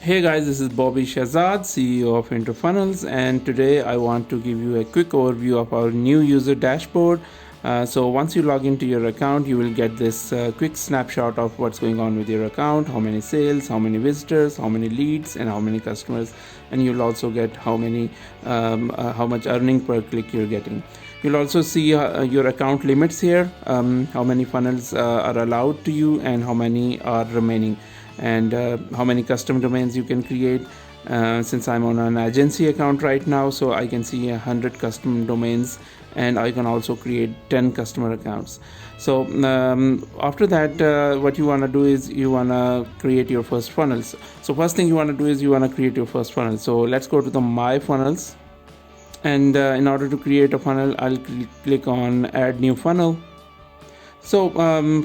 Hey guys, this is Bobby Shahzad, CEO of InterFunnels, and today I want to give you a quick overview of our new user dashboard. So once you log into your account, you will get this quick snapshot of what's going on with your account, how many sales, how many visitors, how many leads, and how many customers. And you'll also get how much earning per click you're getting. You'll also see your account limits here, how many funnels are allowed to you and how many are remaining, and how many custom domains you can create. Since I'm on an agency account right now, so I can see 100 custom domains, and I can also create 10 customer accounts. So after that, what you want to do is you want to create your first funnels. So first thing you want to do is you want to create your first funnel. So let's go to the My Funnels, and in order to create a funnel, I'll click on Add New Funnel. So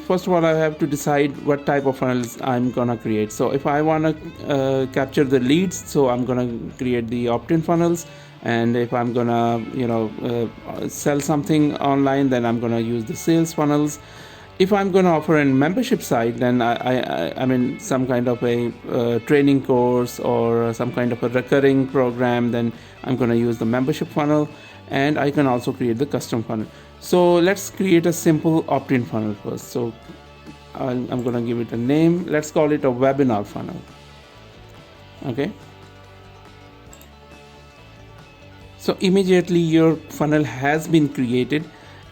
first of all, I have to decide what type of funnels I'm gonna create. So if I want to capture the leads, so I'm gonna create the opt-in funnels. And if I'm gonna sell something online, then I'm gonna use the sales funnels. If I'm gonna offer a membership site, then I mean some kind of a training course or some kind of a recurring program, then I'm gonna use the membership funnel. And I can also create the custom funnel. So let's create a simple opt-in funnel first. So I'm gonna give it a name. Let's call it a webinar funnel. Okay. So immediately your funnel has been created,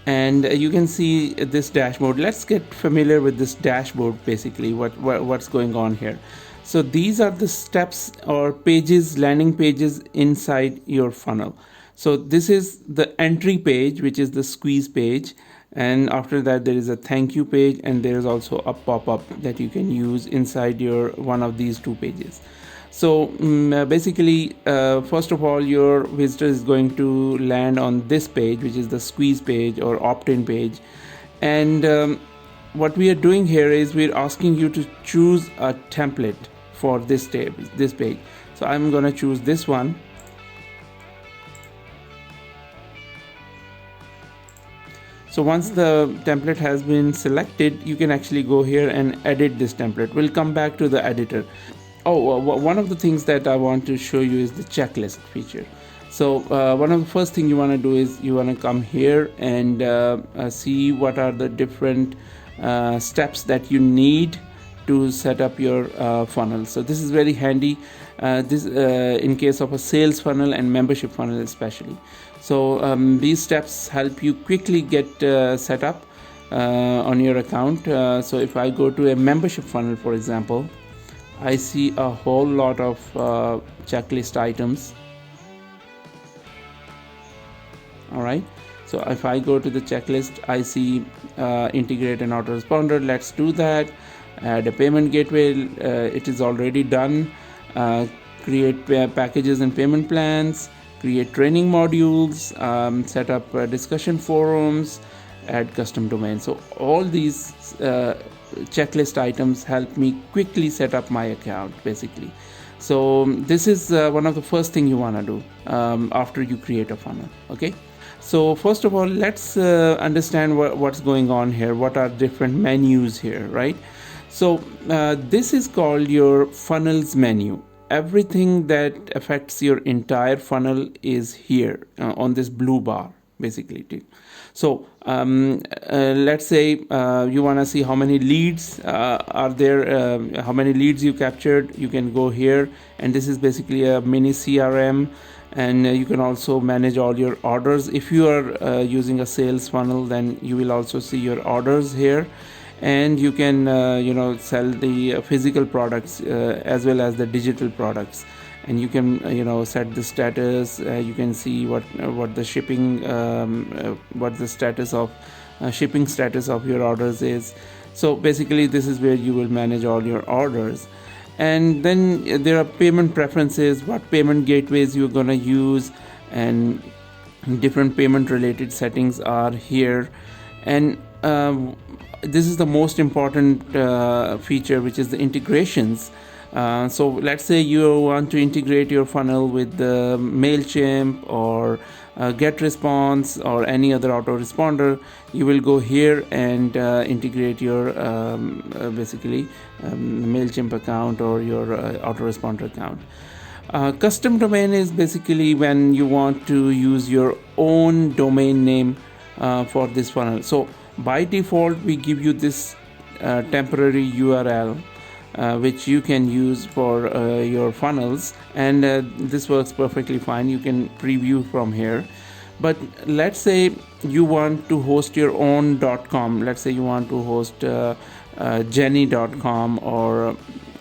and you can see this dashboard. Let's get familiar with this dashboard, basically what's going on here. So these are the steps or pages, landing pages inside your funnel. So this is the entry page, which is the squeeze page, and after that there is a thank you page, and there is also a pop-up that you can use inside your one of these two pages. So basically, first of all, your visitor is going to land on this page, which is the squeeze page or opt-in page. And what we are doing here is we're asking you to choose a template for this page. So I'm gonna choose this one. So once the template has been selected, you can actually go here and edit this template. We'll come back to the editor. Oh, one of the things that I want to show you is the checklist feature. So one of the first thing you want to do is you want to come here and see what are the different steps that you need to set up your funnel. So this is very handy. This in case of a sales funnel and membership funnel especially. So these steps help you quickly get set up on your account. So if I go to a membership funnel, for example, I see a whole lot of checklist items. All right. So if I go to the checklist, I see integrate an autoresponder. Let's do that. Add a payment gateway. It is already done. Create packages and payment plans. Create training modules. Set up discussion forums. Add custom domains. So all these checklist items help me quickly set up my account, basically. So this is one of the first thing you want to do after you create a funnel. Okay. So first of all, let's understand what's going on here. What are different menus here, right? So this is called your funnels menu. Everything that affects your entire funnel is here on this blue bar, basically. So let's say you want to see how many leads are there, how many leads you captured. You can go here, and this is basically a mini CRM. And you can also manage all your orders. If you are using a sales funnel, then you will also see your orders here, and you can sell the physical products as well as the digital products. And you can set the status. You can see what the shipping what the status of shipping status of your orders is. So basically this is where you will manage all your orders. And then there are payment preferences, what payment gateways you're going to use, and different payment related settings are here. And this is the most important feature, which is the integrations. So let's say you want to integrate your funnel with the MailChimp or get response or any other autoresponder, you will go here and integrate your basically MailChimp account or your autoresponder account. Custom domain is basically when you want to use your own domain name for this funnel. So by default we give you this temporary URL which you can use for your funnels, and this works perfectly fine. You can preview from here. But let's say you want to host your own .com. Let's say you want to host jenny.com or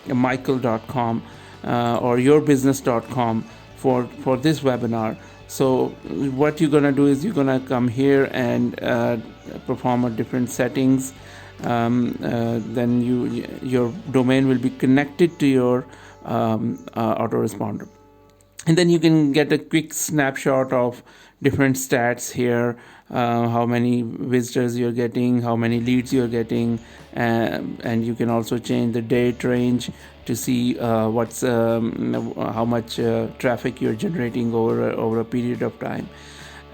michael.com or yourbusiness.com for this webinar. So what you're gonna do is you're gonna come here and perform a different settings. Then your domain will be connected to your autoresponder, and then you can get a quick snapshot of different stats here, how many visitors you're getting, how many leads you're getting, and you can also change the date range to see what's how much traffic you're generating over a period of time.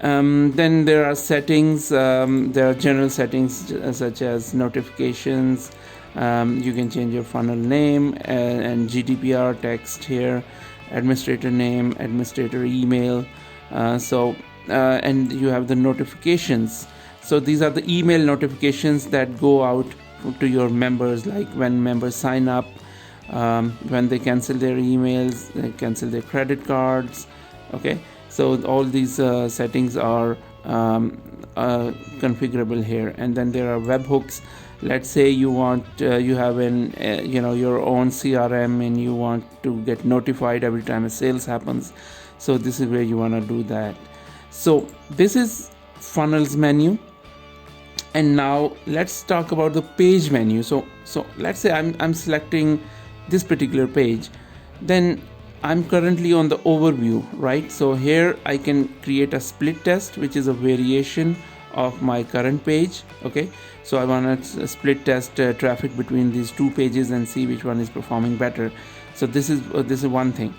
Then there are settings, there are general settings such as notifications. You can change your funnel name and GDPR text here, administrator name, administrator email. And you have the notifications. So these are the email notifications that go out to your members, like when members sign up, when they cancel their emails, they cancel their credit cards. Okay. So all these settings are configurable here, and then there are webhooks. Let's say you want you have your own CRM and you want to get notified every time a sales happens. So this is where you want to do that. So this is funnels menu, and now let's talk about the page menu. So let's say I'm selecting this particular page, then I'm currently on the overview, right? So here I can create a split test, which is a variation of my current page. Okay, so I want to split test traffic between these two pages and see which one is performing better. So this is one thing.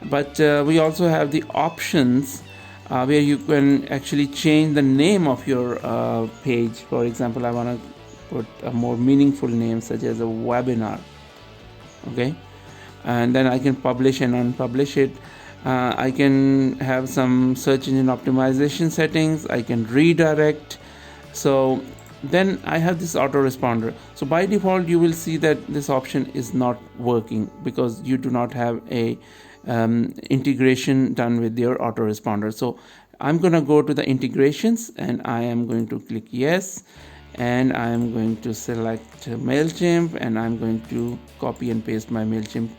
But we also have the options where you can actually change the name of your page. For example, I want to put a more meaningful name such as a webinar. Okay, and then I can publish and unpublish it. I can have some search engine optimization settings. I can redirect. So then I have this autoresponder. So by default you will see that this option is not working because you do not have a integration done with your autoresponder. So I'm going to go to the integrations and I am going to click yes, and I am going to select MailChimp, and I'm going to copy and paste my MailChimp,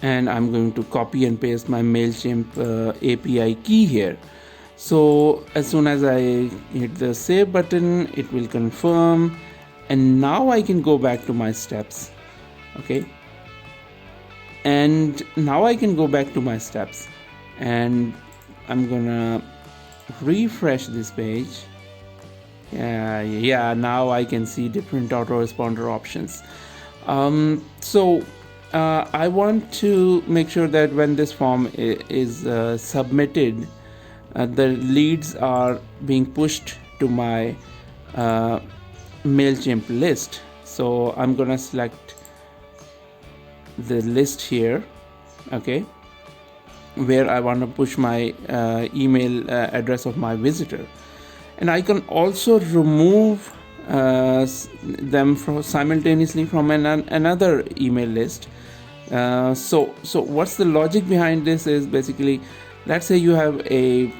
and I'm going to copy and paste my MailChimp API key here. So as soon as I hit the save button, it will confirm, and now I can go back to my steps. Okay, and now I can go back to my steps, and I'm gonna refresh this page. Yeah, now I can see different autoresponder options. So I want to make sure that when this form is submitted, the leads are being pushed to my MailChimp list. So I'm gonna select the list here, okay, where I want to push my email address of my visitor. And I can also remove them simultaneously from another email list. So what's the logic behind this is basically, let's say you have a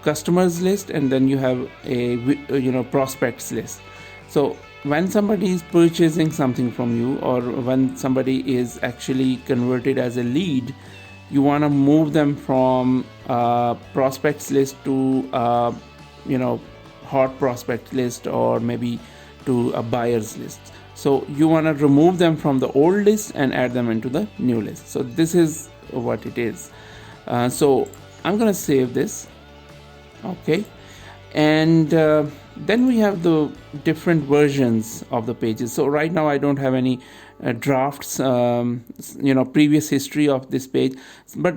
customers list, and then you have a prospects list. So when somebody is purchasing something from you, or when somebody is actually converted as a lead, you want to move them from prospects list to hot prospect list, or maybe to a buyers list. So you want to remove them from the old list and add them into the new list. So this is what it is. So I'm gonna save this. Okay, And then we have the different versions of the pages. So right now I don't have any drafts, previous history of this page, but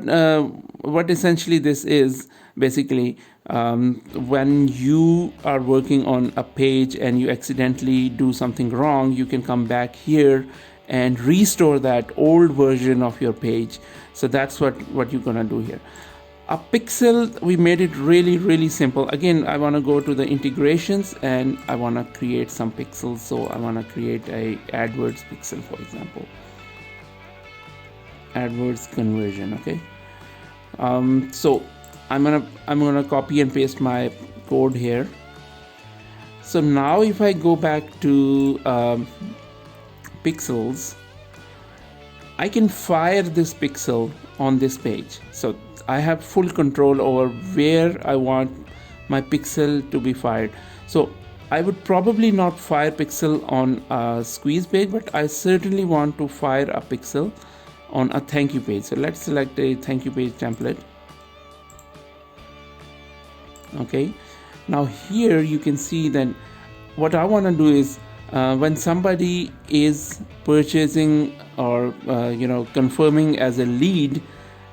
what essentially this is basically, when you are working on a page and you accidentally do something wrong, you can come back here and restore that old version of your page. So that's what you're gonna do here. A pixel, we made it really simple. Again, I want to go to the integrations and I want to create some pixels. So I want to create a AdWords pixel, for example, AdWords conversion. Okay, so I'm gonna copy and paste my code here. So now if I go back to pixels, I can fire this pixel on this page. So I have full control over where I want my pixel to be fired. So I would probably not fire pixel on a squeeze page, but I certainly want to fire a pixel on a thank you page. So let's select a thank you page template. Okay, now here you can see that what I want to do is, when somebody is purchasing or confirming as a lead,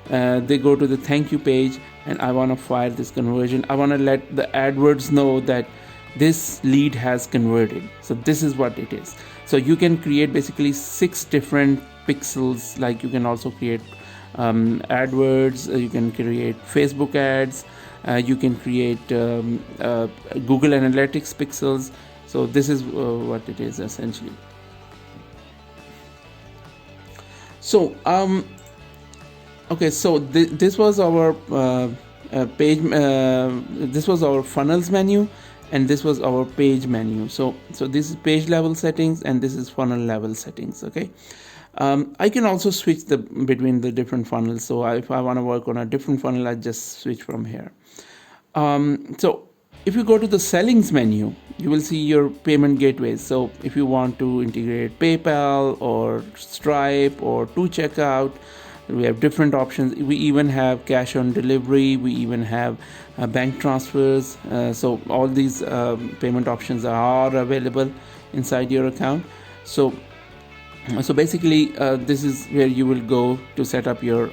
they go to the thank you page, and I want to fire this conversion. I want to let the AdWords know that this lead has converted. So this is what it is. So you can create basically 6 different pixels. Like you can also create AdWords, you can create Facebook ads, you can create Google Analytics pixels. So this is what it is essentially. So okay, so this was our page. This was our funnels menu, and this was our page menu. So this is page level settings, and this is funnel level settings. Okay, I can also switch between the different funnels. So if I want to work on a different funnel, I just switch from here. So if you go to the settings menu, you will see your payment gateways. So if you want to integrate PayPal or Stripe or to checkout, we have different options. We even have cash on delivery. We even have bank transfers. So all these payment options are available inside your account. So basically, this is where you will go to set up your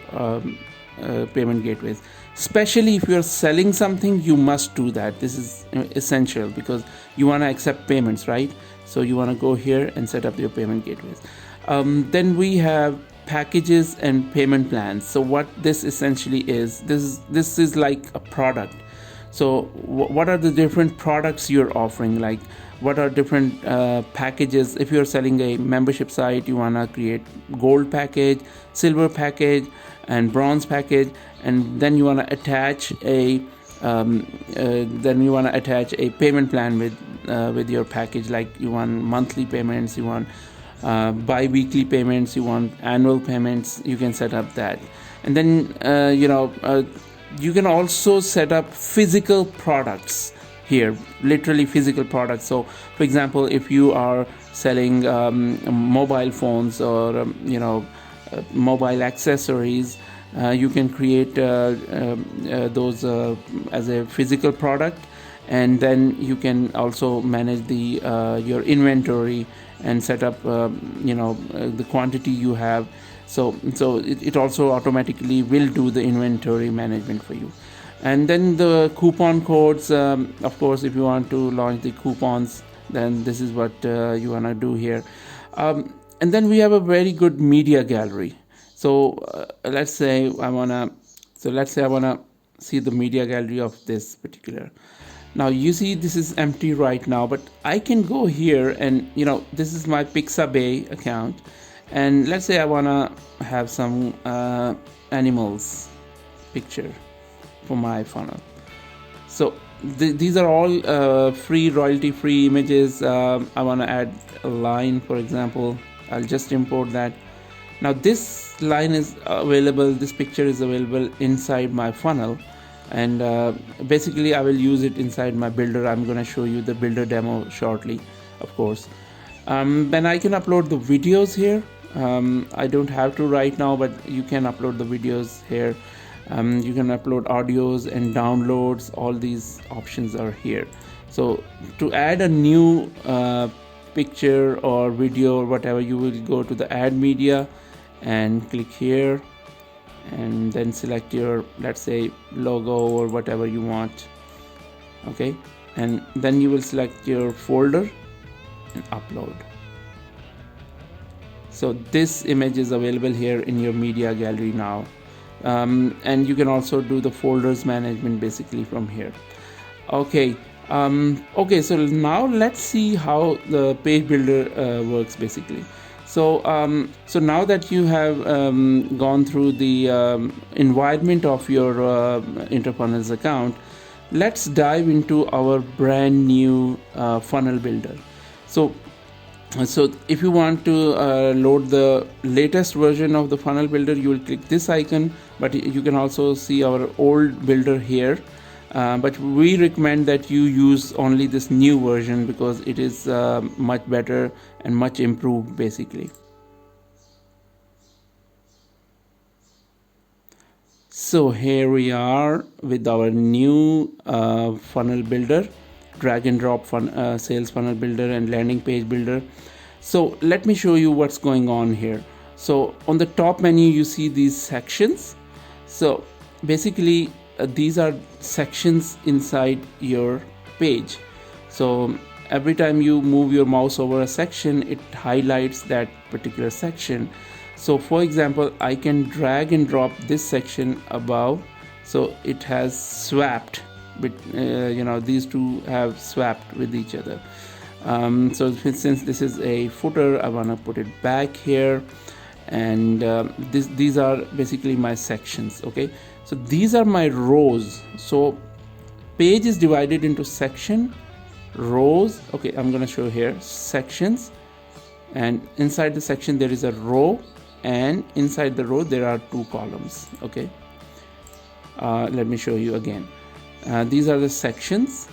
payment gateways. Especially if you're selling something, you must do that. This is essential because you want to accept payments, right? So you want to go here and set up your payment gateways. Then we have packages and payment plans. So what this essentially is, this is like a product. So what are the different products you're offering? Like what are different packages? If you're selling a membership site, you want to create gold package, silver package, and bronze package, and then you want to attach a payment plan with your package. Like you want monthly payments, you want bi-weekly payments, you want annual payments. You can set up that, and then you can also set up physical products here, literally physical products. So for example, if you are selling mobile phones or mobile accessories, you can create those as a physical product, and then you can also manage the your inventory and set up the quantity you have. So it also automatically will do the inventory management for you. And then the coupon codes, of course, if you want to launch the coupons, then this is what you want to do here. And then we have a very good media gallery. So let's say I wanna see the media gallery of this particular. Now you see this is empty right now, but I can go here and this is my Pixabay account, and let's say I wanna have some animals picture for my funnel. So these are all free, royalty-free images. I want to add a line, for example. I'll just import that. Now this line is available, this picture is available inside my funnel, and basically I will use it inside my builder. I'm going to show you the builder demo shortly, of course. Then I can upload the videos here. I don't have to right now, but you can upload the videos here. You can upload audios and downloads. All these options are here. So to add a new picture or video or whatever, you will go to the add media and click here, and then select your, let's say, logo or whatever you want. Okay, and then you will select your folder and upload. So this image is available here in your media gallery now, and you can also do the folders management basically from here. Okay, so now let's see how the page builder works basically. So so now that you have gone through the environment of your InterFunnels account, let's dive into our brand new funnel builder. So if you want to load the latest version of the funnel builder, you will click this icon, but you can also see our old builder here. But we recommend that you use only this new version because it is much better and much improved basically. So here we are with our new funnel builder, drag and drop sales funnel builder and landing page builder. So let me show you what's going on here. So on the top menu you see these sections. So basically these are sections inside your page. So every time you move your mouse over a section, it highlights that particular section. So for example, I can drag and drop this section above, so it has swapped, but these two have swapped with each other. So since this is a footer, I want to put it back here, and these are basically my sections. Okay, so these are my rows. So page is divided into section, rows. Okay, I'm going to show here sections, and inside the section there is a row, and inside the row there are two columns. Okay, let me show you again. These are the sections,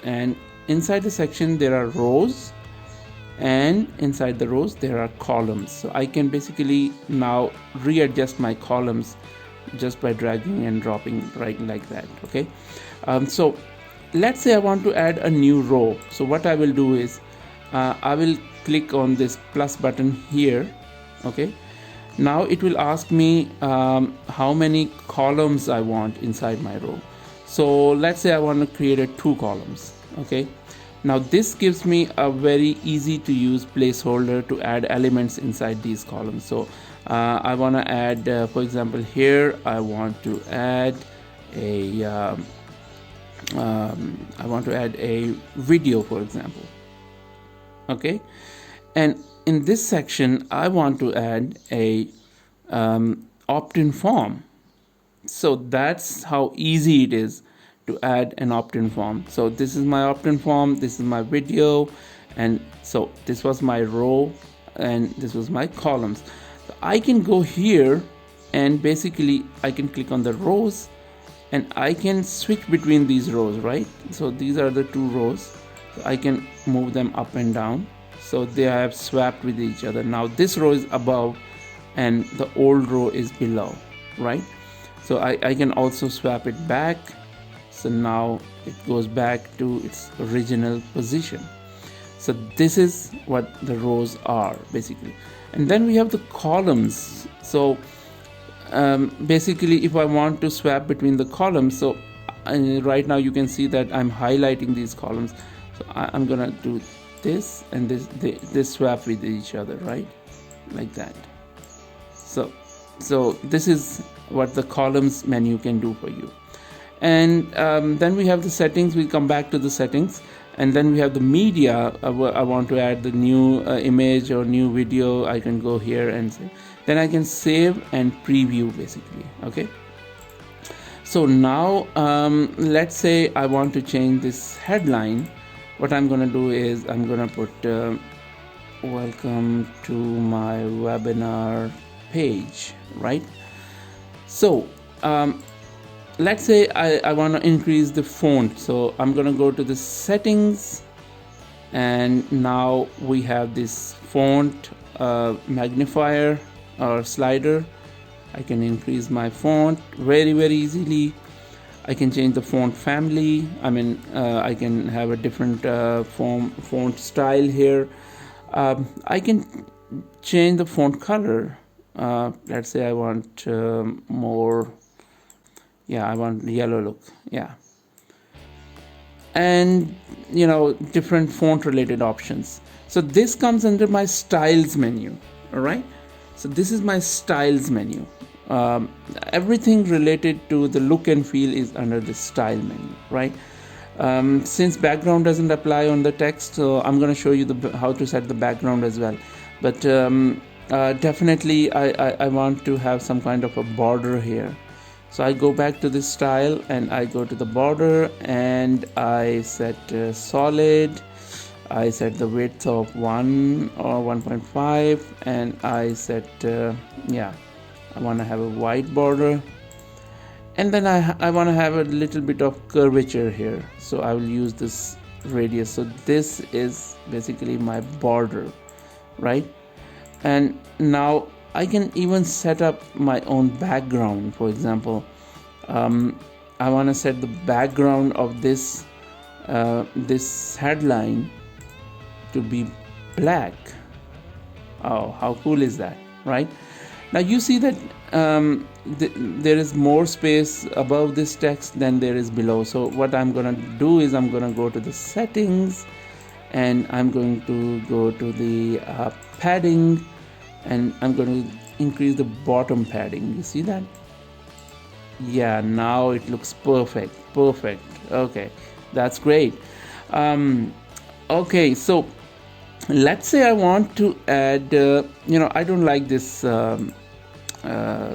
and inside the section there are rows, and inside the rows there are columns. So I can basically now readjust my columns just by dragging and dropping right like that. Okay, so let's say I want to add a new row. So what I will do is I will click on this plus button here. Okay, now it will ask me how many columns I want inside my row. So let's say I want to create 2 columns. Okay, now this gives me a very easy to use placeholder to add elements inside these columns. So I want to add, for example, here I want to add a video, for example. Okay, and in this section I want to add a opt-in form. So that's how easy it is to add an opt-in form. So this is my opt-in form, this is my video, and so this was my row and this was my columns. So I can go here and basically I can click on the rows and I can switch between these rows, right? So these are the 2 rows. So I can move them up and down, so they have swapped with each other. Now this row is above and the old row is below, right? So I can also swap it back. So now it goes back to its original position. So this is what the rows are basically. And then we have the columns. So basically if I want to swap between the columns, so right now you can see that I'm highlighting these columns. So I'm gonna do this and this, they swap with each other, right? Like that. So this is what the columns menu can do for you. And then we have the settings. We'll come back to the settings. And then we have the media. I want to add the new image or new video. I can go here and say, then I can save and preview basically. Okay, so now let's say I want to change this headline. What I'm gonna do is I'm gonna put welcome to my webinar page, right? So let's say I want to increase the font. So I'm going to go to the settings, and now we have this font magnifier or slider. I can increase my font very easily. I can change the font family. I can have a different font style here. I can change the font color. Let's say I want more, I want yellow look, and different font related options. So this comes under my styles menu. All right, so this is my styles menu. Everything related to the look and feel is under the style menu, right? Since background doesn't apply on the text, so I'm going to show you how to set the background as well. But definitely I want to have some kind of a border here. So I go back to this style and I go to the border and I set solid. I set the width of 1 or 1.5 and I set I want to have a white border, and then I want to have a little bit of curvature here, so I will use this radius. So this is basically my border, right? And now I can even set up my own background. For example, I want to set the background of this headline to be black. Oh, how cool is that, right? Now you see that there is more space above this text than there is below. So what I'm going to do is I'm going to go to the settings and I'm going to go to the padding, and I'm going to increase the bottom padding. You see that? Yeah, now it looks perfect. Okay, that's great. Okay, so let's say I want to add I don't like this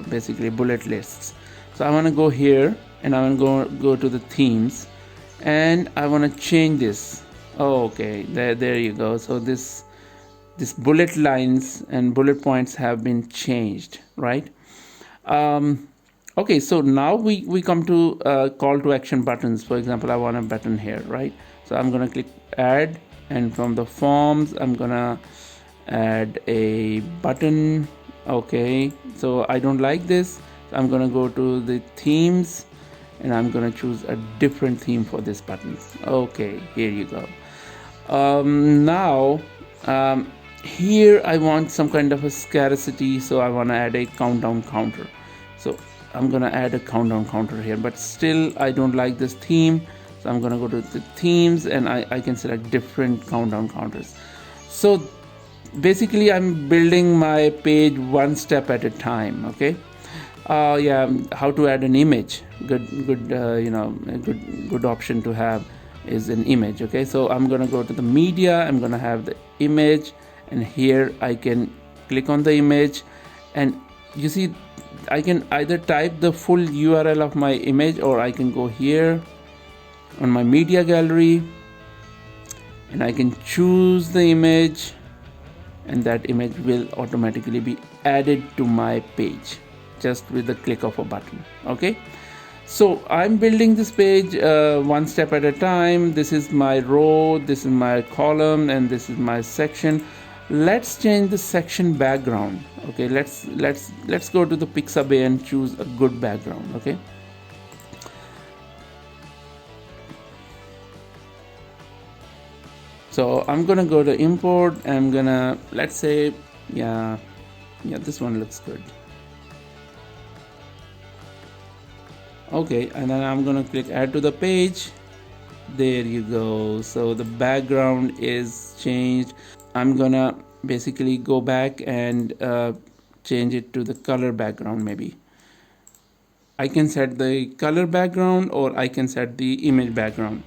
basically bullet lists. So I want to go here and I want to go to the themes and I want to change this. Okay, there you go. So this bullet lines and bullet points have been changed, right? Okay, so now we come to call to action buttons. For example, I want a button here, right? So I'm going to click add, and from the forms I'm gonna add a button. Okay, so I don't like this, so I'm gonna go to the themes and I'm gonna choose a different theme for this button. Okay, here you go. Now here I want some kind of a scarcity, so I want to add a countdown counter. So I'm gonna add a countdown counter here, but still I don't like this theme. So I'm going to go to the themes and I can select different countdown counters. So basically I'm building my page one step at a time. Okay. How to add an image. Good option to have is an image. Okay. So I'm going to go to the media. I'm going to have the image, and here I can click on the image, and you see I can either type the full URL of my image, or I can go here on my media gallery and I can choose the image, and that image will automatically be added to my page just with the click of a button. Okay, so I'm building this page one step at a time. This is my row, this is my column, and this is my section. Let's change the section background. Okay, let's go to the Pixabay and choose a good background. Okay, so I'm gonna go to import. I'm gonna, let's say, this one looks good. Okay, and then I'm gonna click add to the page. There you go. So the background is changed. I'm gonna basically go back and change it to the color background. Maybe I can set the color background, or I can set the image background.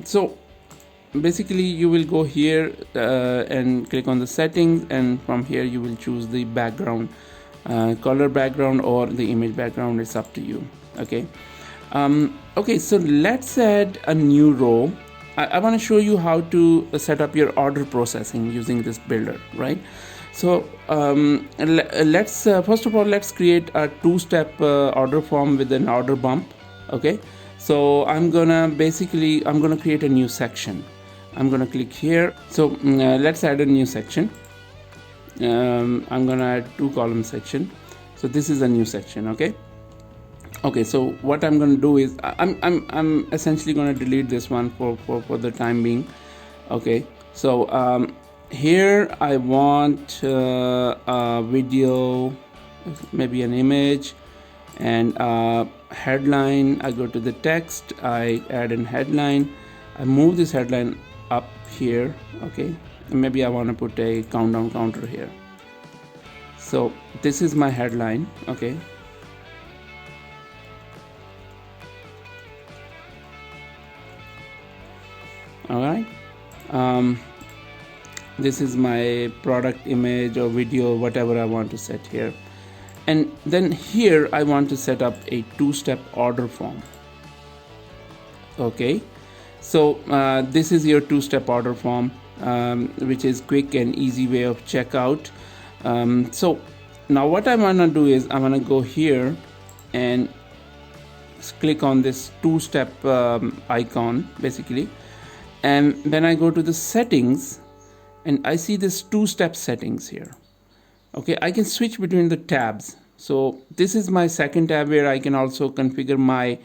So basically you will go here and click on the settings, and from here you will choose the background, color background or the image background. It's up to you. Okay. Okay, so let's add a new row. I want to show you how to set up your order processing using this builder, right? So let's first of all, let's create a two-step order form with an order bump. Okay, so I'm gonna create a new section. I'm gonna click here. So let's add a new section. I'm gonna add two column section. So this is a new section. Okay, so what I'm going to do is I'm essentially going to delete this one for the time being. Okay, so here I want a video, maybe an image, and headline. I go to the text, I add an headline, I move this headline up here. Okay, and maybe I want to put a countdown counter here. So this is my headline. Okay, all right. This is my product image or video, whatever I want to set here. And then here I want to set up a two-step order form. Okay, so this is your two-step order form, which is quick and easy way of checkout. So now what I want to do is I'm going to go here and click on this two-step icon basically, and then I go to the settings and I see this two-step settings here. Okay, I can switch between the tabs. So this is my second tab where I can also configure my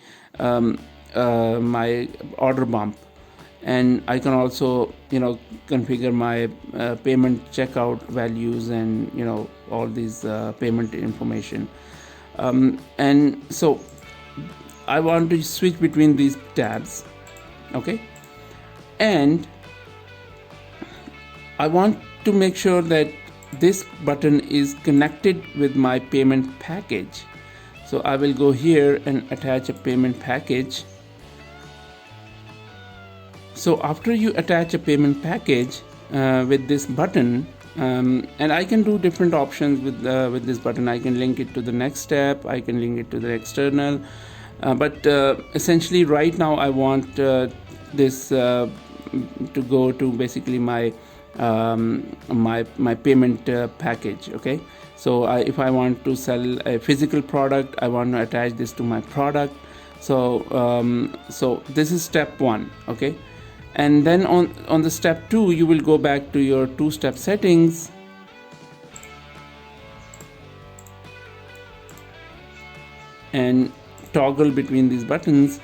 my order bump, and I can also configure my payment checkout values and all these payment information, and so I want to switch between these tabs. Okay, and I want to make sure that this button is connected with my payment package. So I will go here and attach a payment package. So after you attach a payment package with this button, and I can do different options with this button. I can link it to the next step, I can link it to the external, but essentially right now I want this to go to basically my my payment package. Okay, so if I want to sell a physical product, I want to attach this to my product. So so this is step one. Okay, and then on the step two, you will go back to your two-step settings, and toggle between these buttons,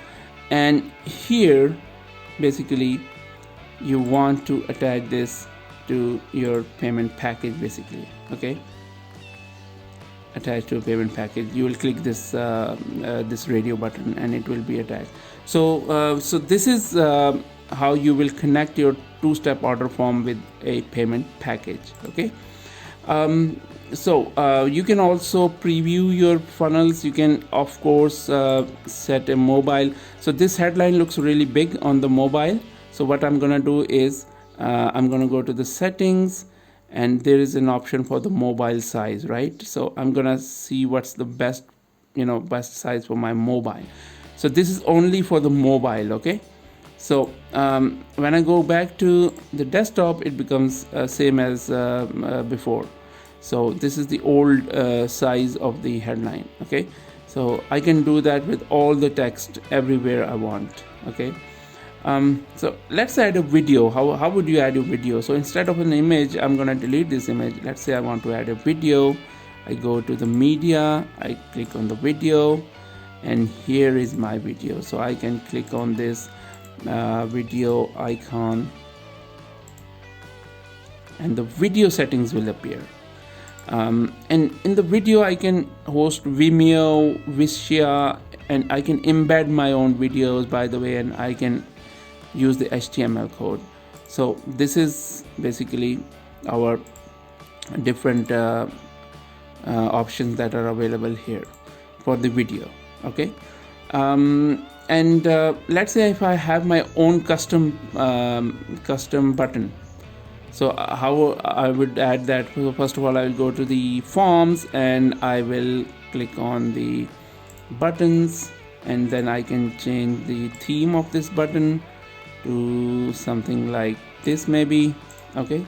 and here basically you want to attach this to your payment package basically. Okay, attached to a payment package, you will click this this radio button and it will be attached. So so this is how you will connect your two-step order form with a payment package. Okay, so you can also preview your funnels. You can of course set a mobile. So this headline looks really big on the mobile. So what I'm gonna do is I'm gonna go to the settings, and there is an option for the mobile size, right? So I'm gonna see what's the best best size for my mobile. So this is only for the mobile. Okay, so when I go back to the desktop, it becomes same as before. So this is the old size of the headline. Okay, so I can do that with all the text everywhere I want. Okay, so let's add a video. How would you add a video? So instead of an image, I'm gonna delete this image. Let's say I want to add a video. I go to the media, I click on the video, and here is my video. So I can click on this video icon, and the video settings will appear. And in the video I can host Vimeo, Vistia, and I can embed my own videos, by the way, and I can use the HTML code. So this is basically our different options that are available here for the video. Okay, and let's say if I have my own custom button. So how I would add that? So first of all, I will go to the forms and I will click on the buttons, and then I can change the theme of this button to something like this maybe. Okay,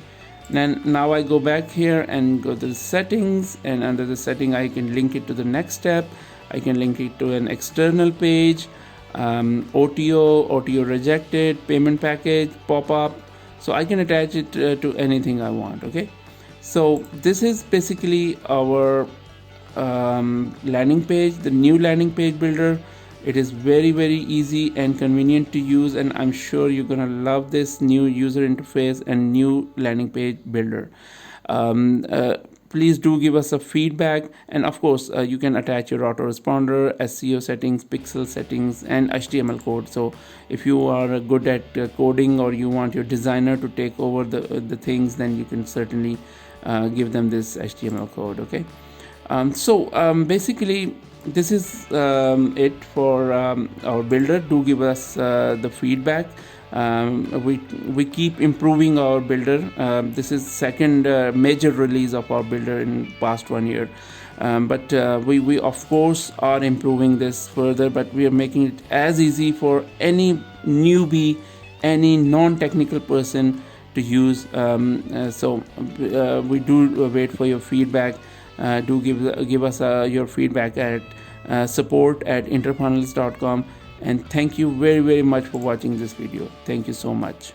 then now I go back here and go to the settings, and under the setting I can link it to the next step. I can link it to an external page, OTO rejected, payment package, pop-up. So I can attach it to anything I want. Okay, so this is basically our landing page, the new landing page builder. It is very easy and convenient to use, and I'm sure you're gonna love this new user interface and new landing page builder. Please do give us a feedback, and of course you can attach your autoresponder, SEO settings, pixel settings, and HTML code. So if you are good at coding, or you want your designer to take over the things, then you can certainly give them this HTML code. Okay, basically this is it for our builder. Do give us the feedback. We keep improving our builder. This is second major release of our builder in past 1 year, but we of course are improving this further, but we are making it as easy for any newbie, any non-technical person to use. We do wait for your feedback. Do give us your feedback at support@interfunnels.com. And thank you very much for watching this video. Thank you so much.